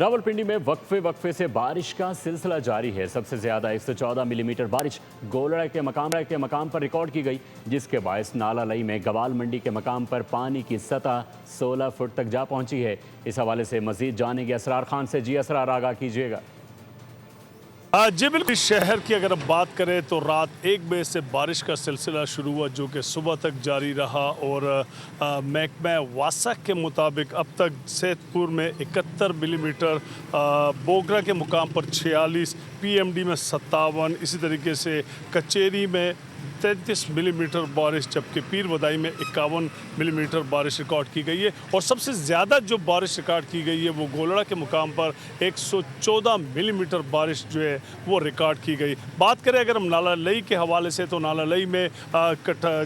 रावलपिंडी में वक्फे से बारिश का सिलसिला जारी है। सबसे ज्यादा 114 मिलीमीटर बारिश गोलड़ा के मकाम पर रिकॉर्ड की गई, जिसके बायस नाला लई में गवाल मंडी के मकाम पर पानी की सतह 16 फुट तक जा पहुंची है। इस हवाले से मजीद जानेंगे असरार खान से। जी असरार, आगाह कीजिएगा। जी बिल्कुल, शहर की अगर हम बात करें तो रात 1 बजे से बारिश का सिलसिला शुरू हुआ, जो कि सुबह तक जारी रहा। और महकमा वासा के मुताबिक अब तक सैदपुर में 71 मिलीमीटर, बोगरा के मुकाम पर 46, PMD में 57, इसी तरीके से कचेरी में 33 मिलीमीटर बारिश, जबकि पीर वदाई में 51 मिलीमीटर बारिश रिकॉर्ड की गई है। और सबसे ज़्यादा जो बारिश रिकॉर्ड की गई है वो गोलड़ा के मुकाम पर 114 मिलीमीटर बारिश जो है वो रिकॉर्ड की गई। बात करें अगर हम नाला लई के हवाले से, तो नाला लई में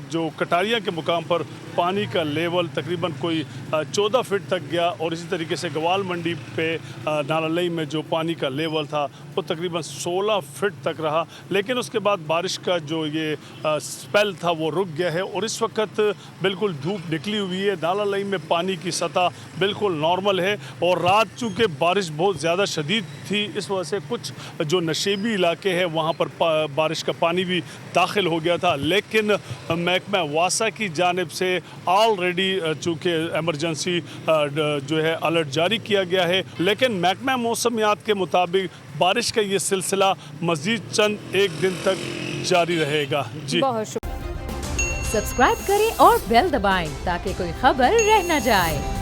जो कटारिया के मुकाम पर पानी का लेवल तकरीबन कोई 14 फीट तक गया। और इसी तरीके से गवाल मंडी पे नाला लई में जो पानी का लेवल था वो तकरीबन 16 फीट तक रहा। लेकिन उसके बाद बारिश का जो ये स्पेल था वो रुक गया है और इस वक्त बिल्कुल धूप निकली हुई है। नाला लई में पानी की सतह बिल्कुल नॉर्मल है। और रात चूँकि बारिश बहुत ज़्यादा शदीद थी, इस वजह से कुछ जो नशेबी इलाके हैं वहाँ पर बारिश का पानी भी दाखिल हो गया था। लेकिन महकमा वासा की जानिब से ऑलरेडी चूँकि एमरजेंसी जो है अलर्ट जारी किया गया है। लेकिन महकमा मौसमियात के मुताबिक बारिश का ये सिलसिला मज़ीद चंद एक दिन तक जारी रहेगा। जी बहुत शुक्रिया। सब्सक्राइब करें और बेल दबाएं ताकि कोई खबर रह न जाए।